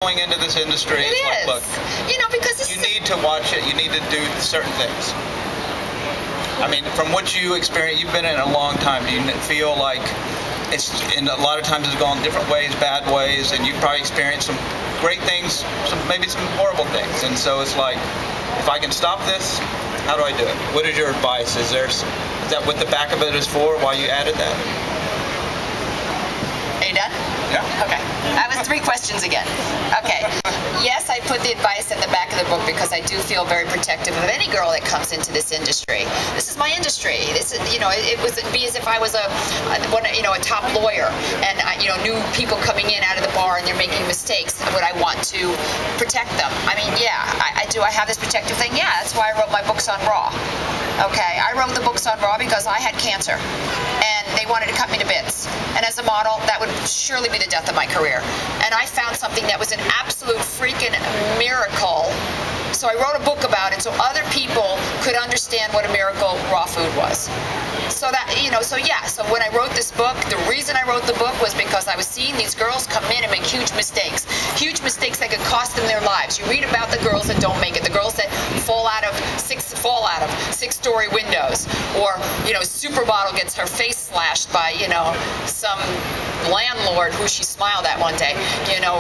Going into this industry, It it's like, is. look, You know, because this you is need to watch it. You need to do certain things. I mean, from what you experience, you've been in it a long time. Do you feel like it's, and a lot of times it's gone different ways, bad ways, and you've probably experienced some great things, maybe some horrible things. And so it's like, if I can stop this, how do I do it? What is your advice? Is that what the back of it is for? Why you added that? Are you done? Yeah. Okay. That was 3 questions again. Okay. Yes, I put the advice in the back of the book because I do feel very protective of any girl that comes into this industry. This is my industry. This is, you know, it would be as if I was a top lawyer and I, new people coming in out of the bar and they're making mistakes. Would I want to protect them? I mean, yeah, I do. I have this protective thing. Yeah, that's why I wrote my books on Raw. Okay, I wrote the books on Raw because I had cancer and they wanted to cut me to bits. And as a model, that would surely be the death of my career. And I found something that was an absolute freaking miracle. So I wrote a book about it so other people could understand what a miracle raw food was. So that, so when I wrote this book, the reason I wrote the book was because I was seeing these girls come in and make huge mistakes that could cost them their lives. You read about the girls that don't make it, the girls that fall out of 6-story windows, or, supermodel gets her face slashed by, some landlord who she smiled at one day,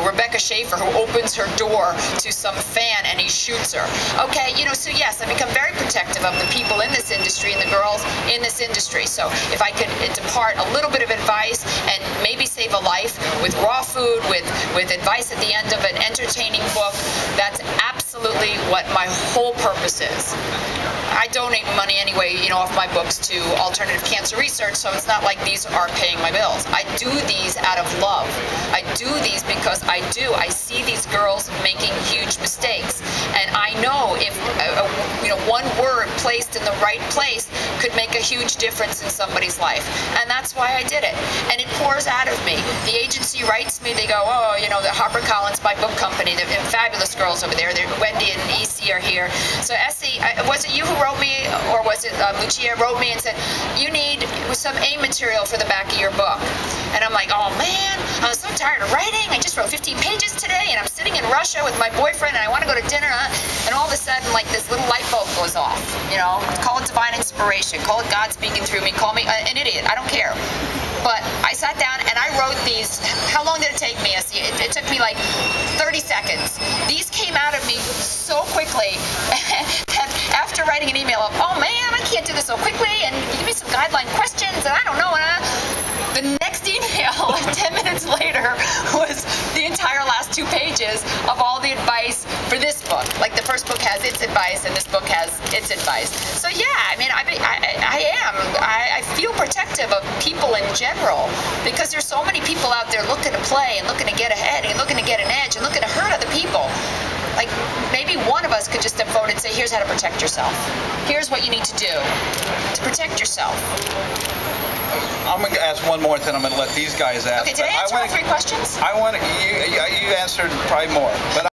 Rebecca Schaefer, who opens her door to some fan and he shoots her. Okay, so yes, I become very protective of the people in this industry and the girls in this industry. So if I could depart a little bit of advice and maybe save a life with raw food, with advice at the end of an entertaining book, that's absolutely what my whole purpose is. I donate money anyway, off my books to alternative cancer research, so it's not like these are paying my bills. I do these out of love. I do these because I see these girls making huge mistakes, and I know if one word placed in the right place could make a huge difference in somebody's life, and that's why I did it. And it pours out of me. The agency writes me, they go, oh, the HarperCollins, my book company, the fabulous girls over there, Wendy and Essie are here. So Essie, was it you who wrote me, or was it Lucia wrote me and said, you need some A material for the back of your book? And I'm like, oh man, I'm so tired of writing. I just wrote 15 pages today, and I'm sitting in Russia with my boyfriend, and I want to go to dinner, and all of a sudden, like, this little light bulb goes off. Call it divine inspiration, call it God speaking through me, call me an idiot, I don't care. But I sat down and I wrote these. How long did it take me? It took me like 30 seconds. These came out of me so quickly that after writing an email of, oh man, I can't do this so quickly, and give me some guideline questions, and I don't know. The next email, 10 minutes later, was the entire last 2 pages of all the advice for this book. Like, the first book has its advice, and this book has its advice. So yeah, I mean, I feel protective of people in general, because there's so many people out there looking to play and looking to get ahead and looking to get an edge and looking to hurt other people. Like, maybe one of us could just step forward and say, here's how to protect yourself. Here's what you need to do to protect yourself. I'm going to ask one more, then I'm going to let these guys ask. Okay, did I answer all 3 questions? You answered probably more, but